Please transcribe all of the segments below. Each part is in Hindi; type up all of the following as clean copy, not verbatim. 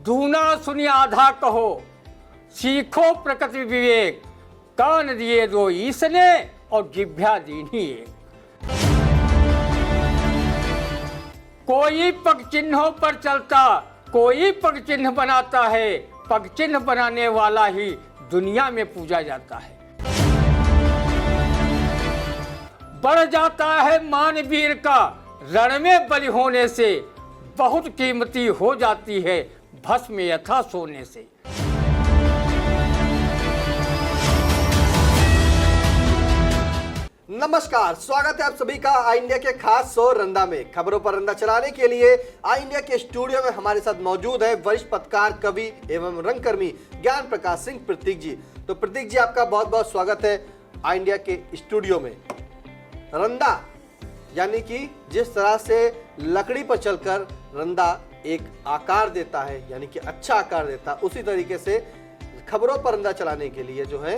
दूना सुनिए आधा कहो, सीखो प्रकृति विवेक, कान दिए दो ईश ने और जिह्वा दीनी एक। कोई पग चिन्हों पर चलता, कोई पग चिन्ह बनाता है, पग चिन्ह बनाने वाला ही दुनिया में पूजा जाता है। बढ़ जाता है मान वीर का रण में बलि होने से, बहुत कीमती हो जाती है भस्म यथा सोने से। नमस्कार, स्वागत है आप सभी का आई इंडिया के खास शो रंदा में। खबरों पर रंदा चलाने के लिए आई इंडिया के स्टूडियो में हमारे साथ मौजूद है वरिष्ठ पत्रकार, कवि एवं रंगकर्मी ज्ञान प्रकाश सिंह प्रतीक जी। तो प्रतीक जी, आपका बहुत बहुत स्वागत है आई इंडिया के स्टूडियो में। रंदा यानी कि जिस तरह से लकड़ी पर चलकर रंदा एक आकार देता है, यानी कि अच्छा आकार देता है, उसी तरीके से खबरों पर रंदा चलाने के लिए जो है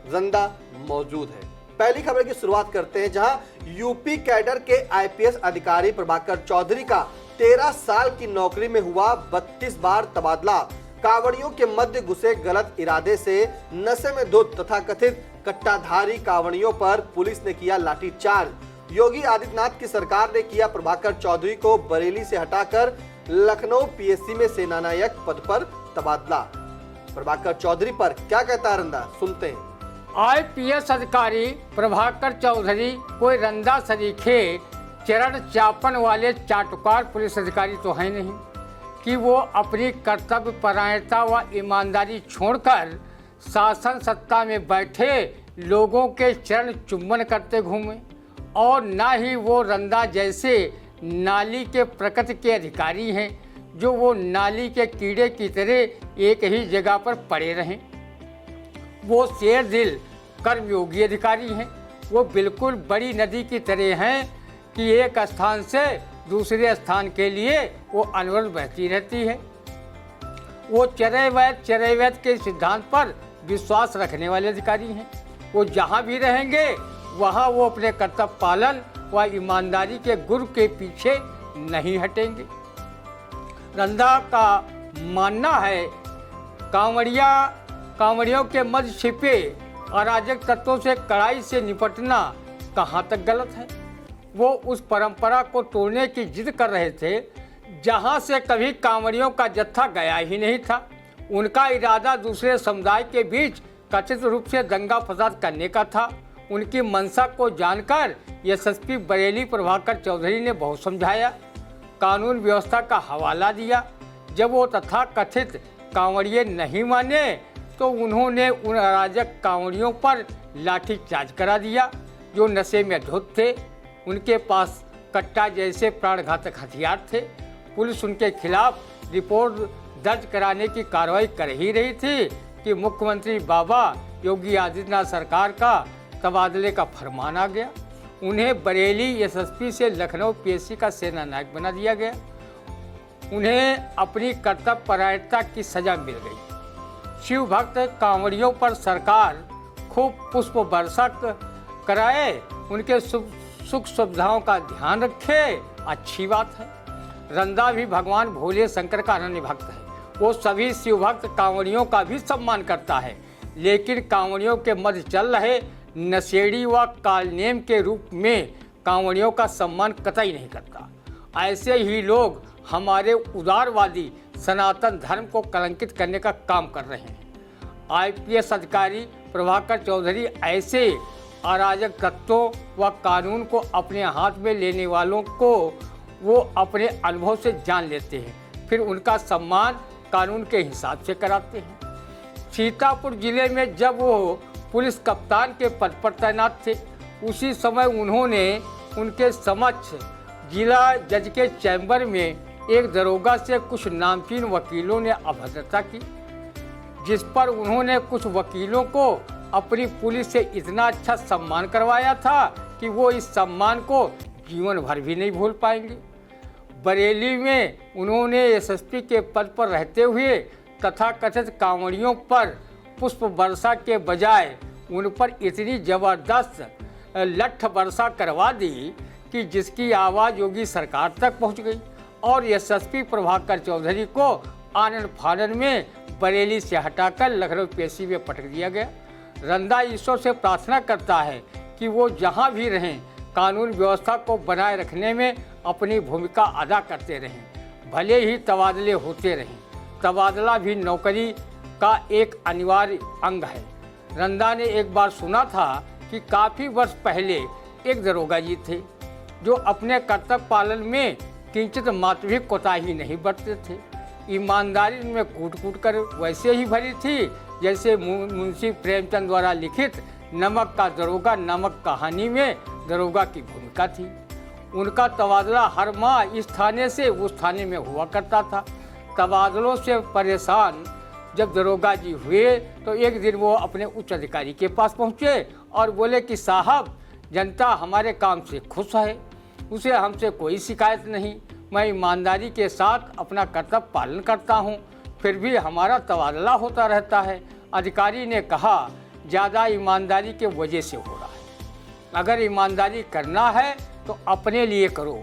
रंदा मौजूद है। पहली खबर की शुरुआत करते हैं, जहां यूपी कैडर के आईपीएस अधिकारी प्रभाकर चौधरी का 13 साल की नौकरी में हुआ 32 बार तबादला। कांवड़ियों के मध्य घुसे गलत इरादे से नशे में धुत तथा कथित कट्टाधारी कांवड़ियों पर पुलिस ने किया लाठीचार्ज। योगी आदित्यनाथ की सरकार ने किया प्रभाकर चौधरी को बरेली से हटाकर लखनऊ पीएससी में सेनानायक पद पर तबादला। प्रभाकर चौधरी पर क्या कहता है रंदा, सुनते हैं। आईपीएस अधिकारी प्रभाकर चौधरी कोई रंदा सरीखे चरण चापन वाले चाटुकार पुलिस अधिकारी तो है नहीं कि वो अपनी कर्तव्य परायणता व ईमानदारी छोड़कर शासन सत्ता में बैठे लोगों के चरण चुम्बन करते घूमे, और ना ही वो रंदा जैसे नाली के प्रकृति के अधिकारी हैं जो वो नाली के कीड़े की तरह एक ही जगह पर पड़े रहें। वो शेर दिल कर्मयोगी अधिकारी हैं। वो बिल्कुल बड़ी नदी की तरह हैं कि एक स्थान से दूसरे स्थान के लिए वो अनवरत बहती रहती है। वो चरैवैद के सिद्धांत पर विश्वास रखने वाले अधिकारी हैं। वो जहाँ भी रहेंगे वहाँ वो अपने कर्तव्य पालन व ईमानदारी के गुरु के पीछे नहीं हटेंगे। रंदा का मानना है कांवड़ियों के मध्य छिपे अराजक तत्वों से कड़ाई से निपटना कहाँ तक गलत है। वो उस परंपरा को तोड़ने की जिद कर रहे थे जहाँ से कभी कांवड़ियों का जत्था गया ही नहीं था। उनका इरादा दूसरे समुदाय के बीच कथित रूप से दंगा फसाद करने का था। उनकी मंशा को जानकर एसएसपी बरेली प्रभाकर चौधरी ने बहुत समझाया, कानून व्यवस्था का हवाला दिया। जब वो तथा कथित कांवड़िए नहीं माने तो उन्होंने उन अराजक कांवड़ियों पर लाठीचार्ज करा दिया जो नशे में धुत थे। उनके पास कट्टा जैसे प्राणघातक हथियार थे। पुलिस उनके खिलाफ रिपोर्ट दर्ज कराने की कार्रवाई कर ही रही थी कि मुख्यमंत्री बाबा योगी आदित्यनाथ सरकार का तबादले का फरमान आ गया। उन्हें बरेली एसएसपी से लखनऊ पीएससी का सेनानायक बना दिया गया। उन्हें अपनी कर्तव्य परायणता की सजा मिल गई। शिव भक्त कांवड़ियों पर सरकार खूब पुष्प वर्षा कराए, उनके सुख सुविधाओं का ध्यान रखे, अच्छी बात है। रंदा भी भगवान भोले शंकर का अनन्य भक्त है। वो सभी शिव भक्त कांवड़ियों का भी सम्मान करता है, लेकिन कांवड़ियों के मध्य चल रहे नशेड़ी व कालनेम के रूप में कांवड़ियों का सम्मान कतई नहीं करता। ऐसे ही लोग हमारे उदारवादी सनातन धर्म को कलंकित करने का काम कर रहे हैं। आईपीएस अधिकारी प्रभाकर चौधरी ऐसे अराजक तत्वों व कानून को अपने हाथ में लेने वालों को वो अपने अनुभव से जान लेते हैं, फिर उनका सम्मान कानून के हिसाब से कराते हैं। सीतापुर जिले में जब वो पुलिस कप्तान के पद पर तैनात थे, उसी समय उन्होंने उनके समक्ष जिला जज के चैम्बर में एक दरोगा से कुछ नामचीन वकीलों ने अभद्रता की, जिस पर उन्होंने कुछ वकीलों को अपनी पुलिस से इतना अच्छा सम्मान करवाया था कि वो इस सम्मान को जीवन भर भी नहीं भूल पाएंगे। बरेली में उन्होंने एसएसपी के पद पर रहते हुए तथाकथित कांवड़ियों पर पुष्प वर्षा के बजाय उन पर इतनी ज़बरदस्त लठ वर्षा करवा दी कि जिसकी आवाज़ योगी सरकार तक पहुंच गई और एसएसपी प्रभाकर चौधरी को आनन फानन में बरेली से हटाकर लखनऊ पीएससी में पटक दिया गया। रंदा ईश्वर से प्रार्थना करता है कि वो जहाँ भी रहें कानून व्यवस्था को बनाए रखने में अपनी भूमिका अदा करते रहें, भले ही तबादले होते रहें। तबादला भी नौकरी का एक अनिवार्य अंग है। रंदा ने एक बार सुना था कि काफ़ी वर्ष पहले एक दरोगा जी थे जो अपने कर्तव्य पालन में किंचित मात्र भी कोताही नहीं बरतते थे। ईमानदारी उनमें कूट कूट कर वैसे ही भरी थी जैसे मुंशी प्रेमचंद द्वारा लिखित नमक का दरोगा नामक कहानी में दरोगा की भूमिका थी। उनका तबादला हर माह इस थाने से उस थाने में हुआ करता था। तबादलों से परेशान जब दरोगा जी हुए तो एक दिन वो अपने उच्च अधिकारी के पास पहुँचे और बोले कि साहब, जनता हमारे काम से खुश है, उसे हमसे कोई शिकायत नहीं, मैं ईमानदारी के साथ अपना कर्तव्य पालन करता हूँ, फिर भी हमारा तबादला होता रहता है। अधिकारी ने कहा, ज़्यादा ईमानदारी के वजह से हो रहा है। अगर ईमानदारी करना है तो अपने लिए करो,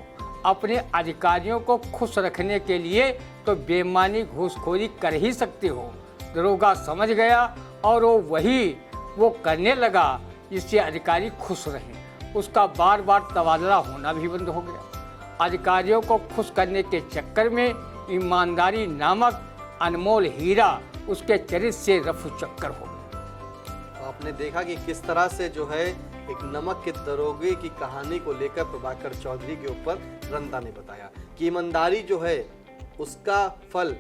अपने अधिकारियों को खुश रखने के लिए तो बेईमानी घूसखोरी कर ही सकते हो। दरोगा समझ गया और वो करने लगा जिससे अधिकारी खुश रहें। उसका बार बार तबादला होना भी बंद हो गया। अधिकारियों को खुश करने के चक्कर में ईमानदारी नामक अनमोल हीरा उसके चरित्र से रफू चक्कर हो गया। आपने देखा कि किस तरह से जो है एक नमक के दरोगे की कहानी को लेकर प्रभाकर चौधरी के ऊपर रंदा ने बताया कि ईमानदारी जो है उसका फल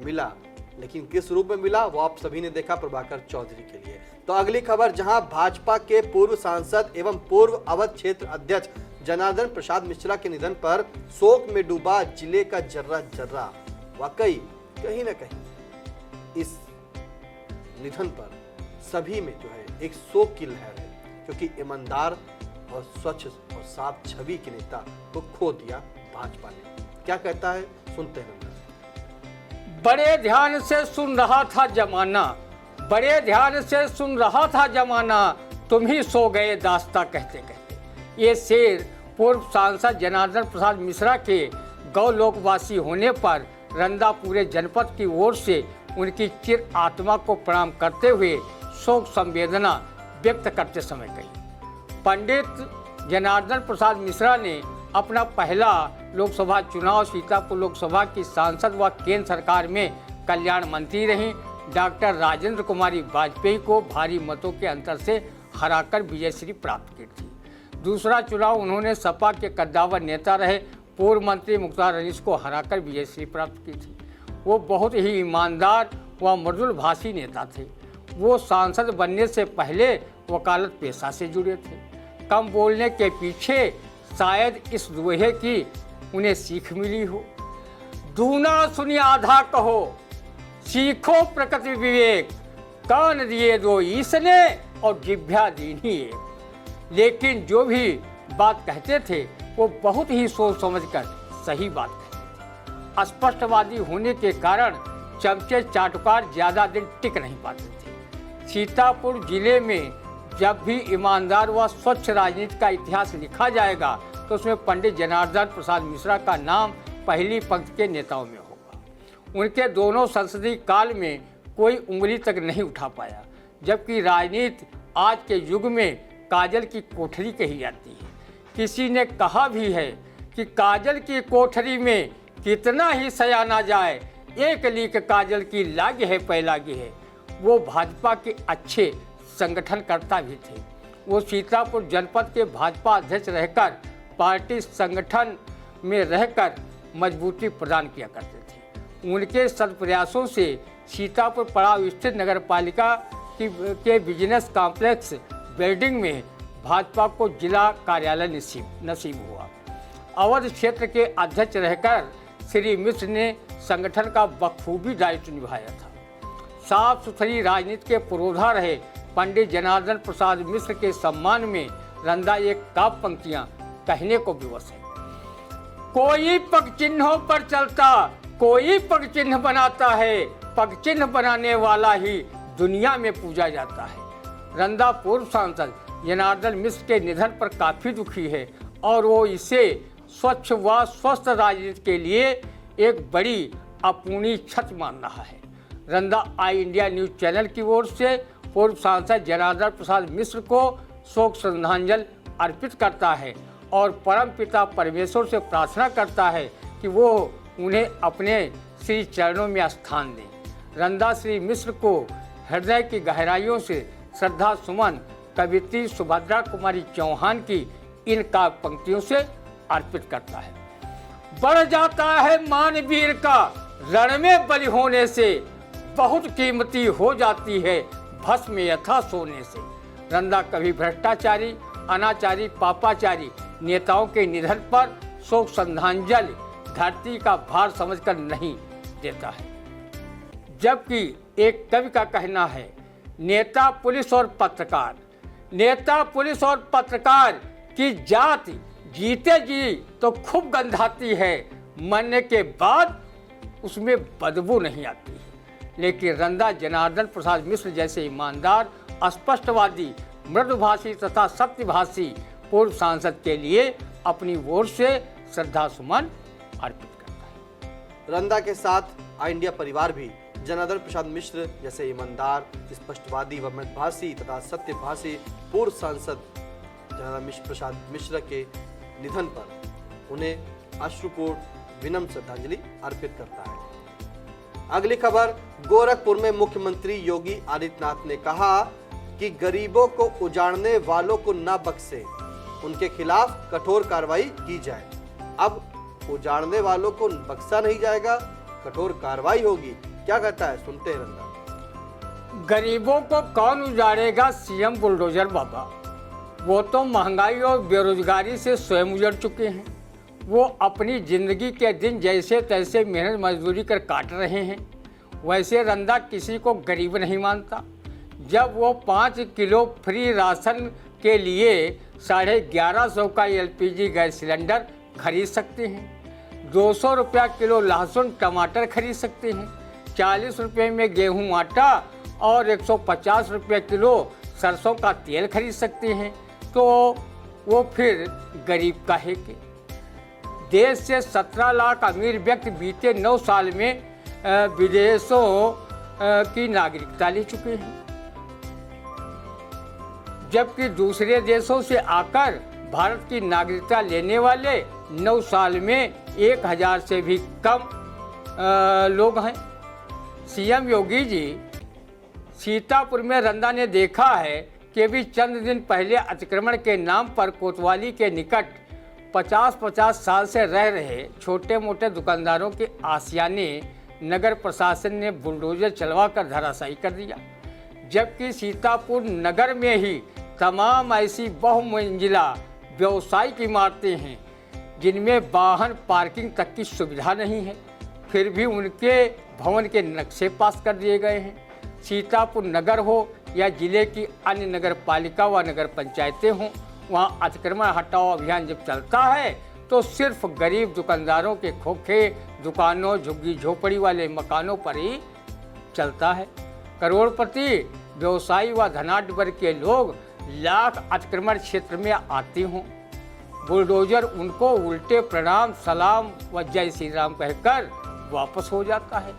मिला, लेकिन किस रूप में मिला वो आप सभी ने देखा प्रभाकर चौधरी के लिए। तो अगली खबर, जहां भाजपा के पूर्व सांसद एवं पूर्व अवध क्षेत्र अध्यक्ष जनार्दन प्रसाद मिश्रा के निधन पर शोक में डूबा जिले का जर्रा जर्रा। वाकई कहीं ना कहीं इस निधन पर सभी में जो है एक शोक की लहर है, क्योंकि ईमानदार और स्वच्छ और साफ छवि के नेता को खो दिया भाजपा ने। क्या कहता है, सुनते हैं। बड़े ध्यान से सुन रहा था जमाना, बड़े ध्यान से सुन रहा था जमाना, तुम ही सो गए दास्ता कहते कहते। ये शेर पूर्व सांसद जनार्दन प्रसाद मिश्रा के गौ लोकवासी होने पर रंदा पूरे जनपद की ओर से उनकी चिर आत्मा को प्रणाम करते हुए शोक संवेदना व्यक्त करते समय कही। पंडित जनार्दन प्रसाद मिश्रा ने अपना पहला लोकसभा चुनाव सीतापुर लोकसभा की सांसद व केंद्र सरकार में कल्याण मंत्री रहीं। डॉक्टर राजेंद्र कुमारी वाजपेयी को भारी मतों के अंतर से हराकर विजयश्री प्राप्त की थी। दूसरा चुनाव उन्होंने सपा के कद्दावर नेता रहे पूर्व मंत्री मुख्तार अनीस को हराकर विजयश्री प्राप्त की थी। वो बहुत ही ईमानदार व मृदुल भाषी नेता थे। वो सांसद बनने से पहले वकालत पेशा से जुड़े थे। कम बोलने के पीछे शायद इस दोहे की उन्हें सीख मिली हो। दूना सुनी आधा कहो, सीखो प्रकृति विवेक, कान दिए दो ईश ने और जिह्वा दीनी एक। लेकिन जो भी बात कहते थे वो बहुत ही सोच समझकर सही बात कहते थे। स्पष्टवादी होने के कारण चमचे चाटुकार ज़्यादा दिन टिक नहीं पाते थे। सीतापुर जिले में जब भी ईमानदार व स्वच्छ राजनीति का इतिहास लिखा जाएगा तो उसमें पंडित जनार्दन प्रसाद मिश्रा का नाम पहली पंक्ति के नेताओं में होगा। उनके दोनों संसदीय काल में कोई उंगली तक नहीं उठा पाया, जबकि राजनीति आज के युग में काजल की कोठरी कही जाती है। किसी ने कहा भी है कि काजल की कोठरी में कितना ही सयाना जाए, एक लीक काजल की लागे है पैलागे है। वो भाजपा के अच्छे संगठनकर्ता भी थे। वो सीतापुर जनपद के भाजपा अध्यक्ष रहकर पार्टी संगठन में रहकर मजबूती प्रदान किया करते थे। उनके सत्प्रयासों से सीतापुर पड़ाव स्थित नगरपालिका के बिजनेस कॉम्प्लेक्स बिल्डिंग में भाजपा को जिला कार्यालय नसीब हुआ। अवध क्षेत्र के अध्यक्ष रहकर श्री मिश्र ने संगठन का बखूबी दायित्व निभाया था। साफ सुथरी राजनीति के पुरोधा रहे पंडित जनार्दन प्रसाद मिश्र के सम्मान में रंदा एक काव्य पंक्तियां कहने को विवश है। कोई पग चिन्हों पर चलता, कोई पग चिन्ह बनाता है, पग चिन्ह बनाने वाला ही दुनिया में पूजा जाता है। रंदा पूर्व सांसद जनार्दन मिश्र के निधन पर काफ़ी दुखी है और वो इसे स्वच्छ व स्वस्थ राजनीति के लिए एक बड़ी अपूर्णीय क्षति मान रहा है। रंदा आई इंडिया न्यूज चैनल की ओर से पूर्व सांसद जनार्दन प्रसाद मिश्र को शोक श्रद्धांजलि अर्पित करता है और परम पिता परमेश्वर से प्रार्थना करता है कि वो उन्हें अपने श्री चरणों में स्थान दें। रंदा श्री मिश्र को हृदय की गहराइयों से श्रद्धा सुमन कवित्री सुभद्रा कुमारी चौहान की इन काव्य पंक्तियों से अर्पित करता है। बढ़ जाता है मान वीर का रण में बलि होने से, बहुत कीमती हो जाती है भस्म यथा सोने से। रंदा कभी भ्रष्टाचारी, अनाचारी, पापाचारी नेताओं के निधन पर शोक श्रद्धांजलि धरती का भार समझकर नहीं देता है। जबकि एक कवि का कहना है, नेता पुलिस और पत्रकार, नेता पुलिस और पत्रकार की जात जीते जी तो खूब गंधाती है, मरने के बाद उसमें बदबू नहीं आती है। लेकिन रंदा जनार्दन प्रसाद मिश्र जैसे ईमानदार, स्पष्टवादी, मृदुभाषी तथा सत्यभाषी पूर्व सांसद के लिए अपनी ओर से श्रद्धा सुमन अर्पित करता है। रंदा के साथ आई इंडिया परिवार भी जनार्दन प्रसाद मिश्र जैसे ईमानदार, स्पष्टवादी व मृदुभाषी तथा सत्यभाषी पूर्व सांसद जनार्दन प्रसाद मिश्र के निधन पर उन्हें अश्रुपूर्ण विनम्र श्रद्धांजलि अर्पित करता है। अगली खबर, गोरखपुर में मुख्यमंत्री योगी आदित्यनाथ ने कहा कि गरीबों को उजाड़ने वालों को न बख्शे, उनके खिलाफ कठोर कार्रवाई की जाए। अब उजाड़ने वालों को बख्शा नहीं जाएगा, कठोर कार्रवाई होगी। क्या कहता है, सुनते हैं रंदा। गरीबों को कौन उजाड़ेगा, सीएम बुलडोजर बाबा। वो तो महंगाई और बेरोजगारी से स्वयं उजड़ चुके हैं। वो अपनी जिंदगी के दिन जैसे तैसे मेहनत मजदूरी कर काट रहे हैं। वैसे रंदा किसी को गरीब नहीं मानता। जब वो 5 किलो फ्री राशन के लिए 1150 का एलपीजी गैस सिलेंडर खरीद सकते हैं, 200 रुपया किलो लहसुन टमाटर खरीद सकते हैं, 40 रुपये में गेहूं आटा और 150 रुपये किलो सरसों का तेल खरीद सकते हैं, तो वो फिर गरीब काहे के। देश से 17 लाख अमीर व्यक्ति बीते 9 साल में विदेशों की नागरिकता ले चुके हैं, जबकि दूसरे देशों से आकर भारत की नागरिकता लेने वाले 9 साल में 1000 से भी कम लोग हैं। सीएम योगी जी सीतापुर में रंदा ने देखा है कि भी चंद दिन पहले अतिक्रमण के नाम पर कोतवाली के निकट 50-50 साल से रह रहे छोटे मोटे दुकानदारों के आशियाने नगर प्रशासन ने बुलडोजर चलवाकर धराशायी कर दिया। जबकि सीतापुर नगर में ही तमाम ऐसी बहुमंजिला व्यवसायिक इमारतें हैं जिनमें वाहन पार्किंग तक की सुविधा नहीं है, फिर भी उनके भवन के नक्शे पास कर दिए गए हैं। सीतापुर नगर हो या जिले की अन्य नगर पालिका व नगर पंचायतें हों, वहाँ अतिक्रमण हटाओ अभियान जब चलता है तो सिर्फ गरीब दुकानदारों के खोखे दुकानों, झुग्गी झोपड़ी वाले मकानों पर ही चलता है। करोड़पति व्यवसायी व धनाढ्य वर्ग के लोग लाख अतिक्रमण क्षेत्र में आते हों, बुलडोजर उनको उल्टे प्रणाम सलाम व जय श्री राम कहकर वापस हो जाता है।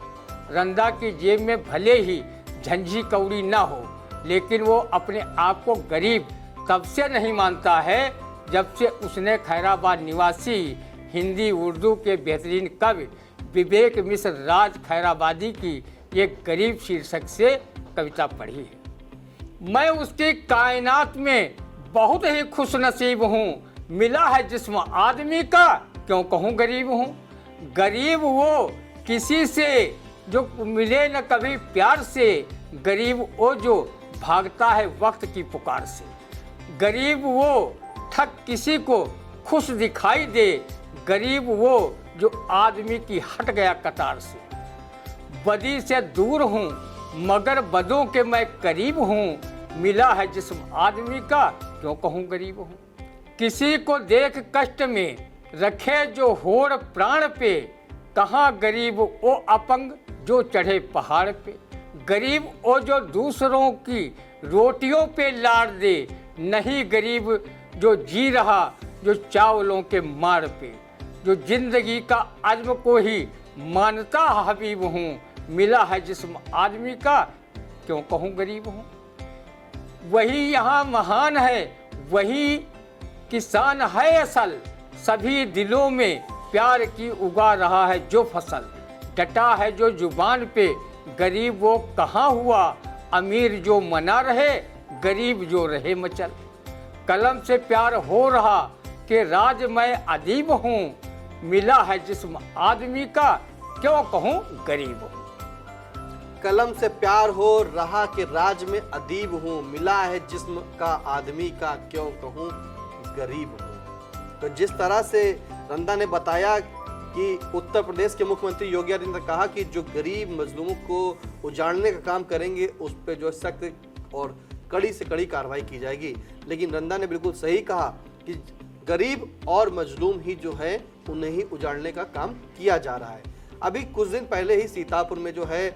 रंदा की जेब में भले ही झंझी कौड़ी न हो, लेकिन वो अपने आप को गरीब तब से नहीं मानता है जब से उसने खैराबाद निवासी हिंदी उर्दू के बेहतरीन कवि विवेक मिश्र राज खैराबादी की एक गरीब शीर्षक से कविता पढ़ी है। मैं उसकी कायनात में बहुत ही खुश नसीब हूँ, मिला है जिस्म आदमी का क्यों कहूँ गरीब हूँ। गरीब वो किसी से जो मिले न कभी प्यार से, गरीब वो जो भागता है वक्त की पुकार से। गरीब वो ठग किसी को खुश दिखाई दे, गरीब वो जो आदमी की हट गया कतार से। बदी से दूर हूँ मगर बदों के मैं करीब हूँ, मिला है जिस्म आदमी का क्यों कहूँ गरीब हूँ। किसी को देख कष्ट में रखे जो होड़ प्राण पे, कहाँ गरीब वो अपंग जो चढ़े पहाड़ पे। गरीब वो जो दूसरों की रोटियों पे लाड़ दे, नहीं गरीब जो जी रहा जो चावलों के मार पे। जो जिंदगी का अज़्म को ही मानता हबीब हूँ, मिला है जिस्म आदमी का, क्यों कहूँ गरीब हूँ। वही यहाँ महान है, वही किसान है असल, सभी दिलों में प्यार की उगा रहा है जो फसल। डटा है जो जुबान पे, गरीब वो कहाँ हुआ, अमीर जो मना रहे, गरीब जो रहे मचल। कलम से प्यार हो रहा कि राज मैं अदीब हूँ, मिला है जिस्म आदमी का, क्यों कहूँ गरीब हूँ। कलम से प्यार हो रहा कि राज में अदीब हूँ, मिला है जिस्म का आदमी का, क्यों कहूँ गरीब हूँ। तो जिस तरह से रंदा ने बताया कि उत्तर प्रदेश के मुख्यमंत्री योगी आदित्यनाथ ने कहा कि जो गरीब मजलूमों को उजाड़ने का काम करेंगे उस पर जो सख्त और कड़ी से कड़ी कार्रवाई की जाएगी, लेकिन रंदा ने बिल्कुल सही कहा कि गरीब और मजलूम ही जो है उन्हें ही उजाड़ने का काम किया जा रहा है। अभी कुछ दिन पहले ही सीतापुर में जो है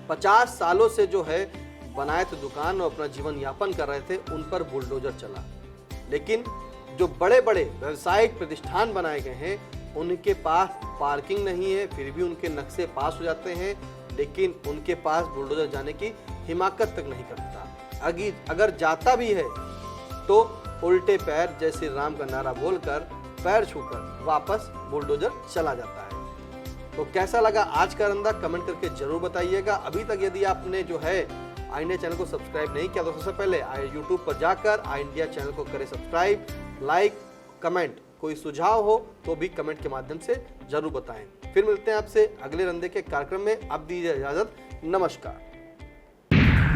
50 सालों से जो है बनाए थे दुकान और अपना जीवन यापन कर रहे थे, उन पर बुलडोजर चला। लेकिन जो बड़े बड़े व्यावसायिक प्रतिष्ठान बनाए गए हैं उनके पास पार्किंग नहीं है, फिर भी उनके नक्शे पास हो जाते हैं, लेकिन उनके पास बुलडोजर जाने की हिमाकत तक नहीं करता। अगर जाता भी है तो उल्टे पैर जय श्री राम का नारा बोलकर पैर छूकर वापस बुलडोजर चला जाता है। तो कैसा लगा आज का रंदा, कमेंट करके जरूर बताइएगा। अभी तक यदि आपने जो है आई इंडिया चैनल को सब्सक्राइब नहीं किया तो सबसे पहले यूट्यूब पर जाकर आई इंडिया चैनल को करें सब्सक्राइब, लाइक, कमेंट। कोई सुझाव हो तो भी कमेंट के माध्यम से जरूर बताएं। फिर मिलते हैं आपसे अगले रंदे के कार्यक्रम में। अब दीजिए इजाजत, नमस्कार।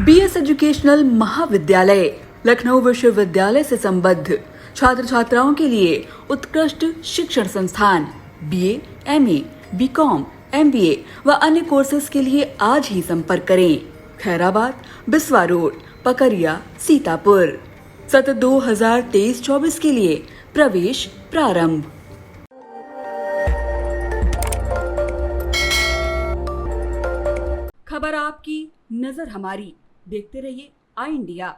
बीएस एजुकेशनल महाविद्यालय लखनऊ विश्वविद्यालय से संबद्ध छात्र छात्राओं के लिए उत्कृष्ट शिक्षण संस्थान बीए, एमए, बीकॉम, एमबीए व अन्य कोर्सेज के लिए आज ही संपर्क करें। खैराबाद, बिस्वा रोड, पकरिया, सीतापुर। सत्र 2023-24 के लिए प्रवेश प्रारंभ। खबर आपकी, नजर हमारी। देखते रहिए आई इंडिया।